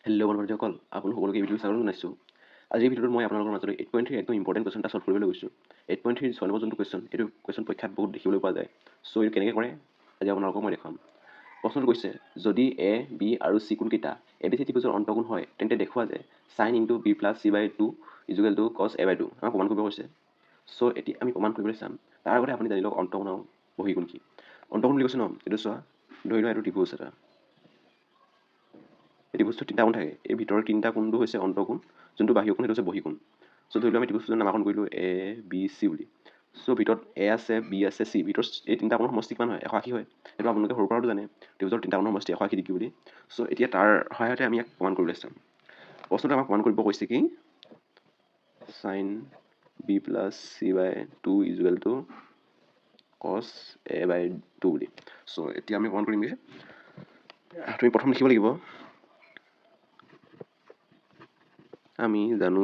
Hello' বন্ধুসকল, আপোনালোক সকলোকে এই ভিডিঅ' চাবলৈ জনাইছোঁ। আজিৰ ভিডিঅ'ত মই আপোনালোকৰ মাজলৈ 8.3 একদম ইম্পৰ্টেণ্ট কুৱেশ্যন এটা ছল্ভ কৰিবলৈ গৈছোঁ। 8.3 ছয় নম্বৰ যোনটো কুৱেশ্যন, এইটো কুৱেশ্যন পৰীক্ষাত বহুত দেখিবলৈ পোৱা যায়। চ' এইটো কেনেকৈ কৰে আজি আপোনালোকক মই দেখুৱাম। প্ৰশ্নটো কৈছে, যদি এ, বি আৰু চি কোণকেইটা ABC ত্ৰিভুজৰ অন্তঃকোণ হয়, তেন্তে দেখুওৱা যে sin * b + c/2 = cos a/2 আমাক প্ৰমাণ কৰিব কৈছে। চ' এতিয়া আমি প্ৰমাণ কৰিবলৈ চাম। তাৰ আগতে আপুনি জানি লওক অন্তঃকোণ আৰু বহিকোণ কি। অন্তঃকোণ বুলি কৈছে ন, এইটো চোৱা, ধৰি লোৱা এইটো ত্ৰিভুজ এটা। এই ত্ৰিভুজটোৰ তিনিটা কোণ থাকে। এই ভিতৰৰ তিনিটা কোণটো হৈছে অন্তঃকোণ, যোনটো বাহিৰ কোণ সেইটো হৈছে বহিকোণ। চ' ধৰি লওক আমি ত্ৰিভুজটোৰ নামাকৰণ কৰিলোঁ এ, বি, চি বুলি। চ' ভিতৰত এ আছে, বি আছে, চি। ভিতৰত এই তিনিটা কোণৰ সমষ্টি কিমান হয়? 180 হয়। সেইটো আপোনালোকে সৰুৰ পৰাও জানে, ত্ৰিভুজৰ তিনিটা কোণৰ সমষ্টি 180 ডিগ্ৰী বুলি। চ' এতিয়া তাৰ সহায়তে আমি ইয়াক প্ৰমাণ কৰিবলৈ চাম। প্ৰশ্নটো আমাক প্ৰমাণ কৰিব কৈছে কি sin b + c/2 = cos a/2 বুলি। চ' এতিয়া আমি প্ৰমাণ কৰিমগৈ। তুমি প্ৰথম লিখিব লাগিব, আমি জানো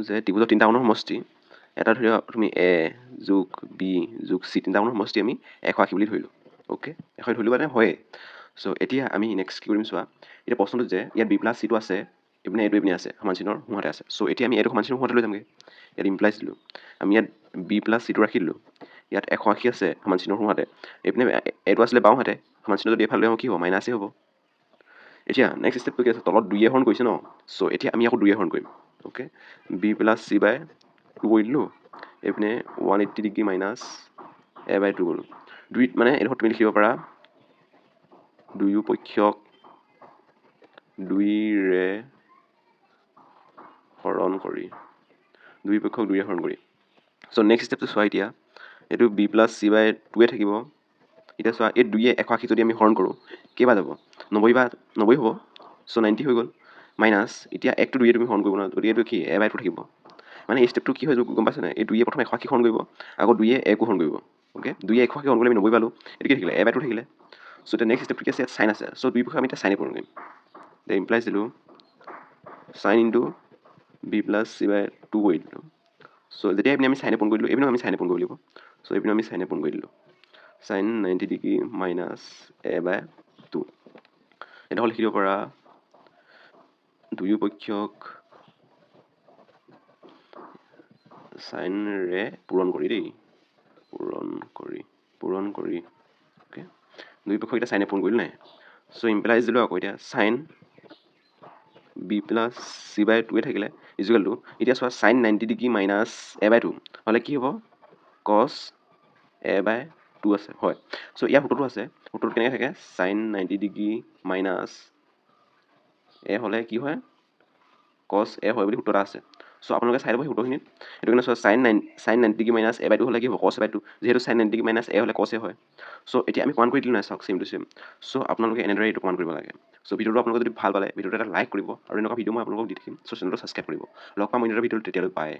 যে ত্ৰিভুজৰ তিনিটা কোণৰ সমষ্টি, এটা ধৰি লোৱা তুমি এ যোগ বি যোগ চি, তিনিটা কোণৰ সমষ্টি আমি 180 বুলি ধৰিলোঁ। অ'কে, 180 ধৰিলোঁ মানে হয়ে। চ' এতিয়া আমি নেক্সট কি কৰিম চোৱা। এতিয়া প্ৰশ্নটোত যে ইয়াত বি + চিটো আছে, এইপিনে এইটো এইপিনে আছে, সমান চিনৰ সোঁহাতে আছে। চ' এতিয়া আমি এইটো সমান চিনৰ সোঁহাতে লৈ যামগৈ। ইয়াত ইমপ্লাইজ দিলোঁ, আমি ইয়াত বি + চিটো ৰাখি দিলোঁ। ইয়াত 180 আছে সমান চিনৰ সোঁহাতে, এইপিনে এইটো আছিলে বাওঁহাতে, সমান চিনৰ যদি এইফালে লৈ আহোঁ কি হ'ব? -এ হ'ব। এতিয়া নেক্সট ষ্টেপটো কি আছে, তলত 2 হৰণ কৰিছে ন। চ' এতিয়া আমি আকৌ 2 হৰণ কৰিম। অ'কে, b + c/2 কৰি দিলোঁ, এইপিনে 180 ডিগ্ৰী -a/2 গ'লোঁ। মানে এইডোখৰত তুমি লিখিব পাৰা দুয়োপক্ষক 2ৰে হৰণ কৰি। চ' নেক্সট ষ্টেপটো চোৱা এতিয়া, এইটো b + c/2 থাকিব। এতিয়া চোৱা, এই 2য়ে 180 যদি আমি হৰণ কৰোঁ, কেইবাৰ যাব? 90 হ'ব। চ' 90 হৈ গ'ল। মাইনাছ, এতিয়া 1টো 2য়ে তুমি হৰণ কৰিব নোৱাৰা, গতিকে এইটো কি a/2 থাকিব। মানে এই ষ্টেপটো কি হয় গম পাইছে নাই? এই 2য়ে প্ৰথম 180 হৰণ কৰিব, আকৌ 2য়ে 1 হৰণ কৰিব। অ'কে, 2য়ে 180 হৰণ কৰিলে আমি 90 পালোঁ। এইটো কি থাকিলে? a/2 থাকিলে। চ' এতিয়া নেক্সট ষ্টেপটো কি আছে? ইয়াত চাইন আছে। চ' দুয়োপক্ষক আমি এতিয়া চাইনে পূৰণ কৰিম। এতিয়া ইমপ্লাইজ দিলোঁ sin * b + c/2 কৰি দিলোঁ। চ' যেতিয়া এইপিনে আমি চাইনে পূৰণ কৰি দিলোঁ, এইপিনেও আমি চাইনে পূৰণ কৰিব লাগিব। চ' এইপিনেও আমি চাইনে পূৰণ কৰি দিলোঁ। sin 90 degree -a/2। এইডোখৰ লিখি দিব পাৰা দুয়োপক্ষক চাইনৰে পূৰণ কৰি দেই, পূৰণ কৰি। অ'কে, দুয়োপক্ষক এতিয়া চাইনে পূৰণ কৰিলোঁ নাই। চ' ইমপ্লাইজ দিলোঁ আকৌ এতিয়া sin b + c/2 থাকিলে = এতিয়া চোৱা sin 90 ডিগ্ৰী -a/2 হ'লে কি হ'ব? cos a/2 আছে, হয়। চ' ইয়াৰ সূত্ৰটো আছে, সূত্ৰটো কেনেকৈ থাকে? sin 90 ডিগ্ৰী -a হ'লে কি হয়? cos a হয় বুলি সূত্ৰ এটা আছে। চ' আপোনালোকে চাই ল'ব সেই সূত্ৰখিনিত। সেইটো কাৰণে চোৱা, sin 90 ডিগ্ৰী -a/2 হ'লে কি হ'ব? cos a/2, যিহেতু sin 90 ডিগ্ৰী -a হ'লে cos a হয়। চ' এতিয়া আমি প্ৰমাণ কৰি দিলোঁ নাই, চাওক, চেম টু চেম। চ' আপোনালোকে এনেদৰে এইটো প্ৰমাণ কৰিব লাগে। চ' ভিডিঅ'টো আপোনালোকে যদি ভাল পালে, ভিডিঅ'টো এটা লাইক কৰিব, আৰু এনেকুৱা ভিডিঅ' মই আপোনালোকক দি থাকিম। চ' চেনেলটো ছাবস্ক্ৰাইব কৰিব। লগ পাম অন্য এটা ভিডিঅ'ত, তেতিয়ালৈ পায়।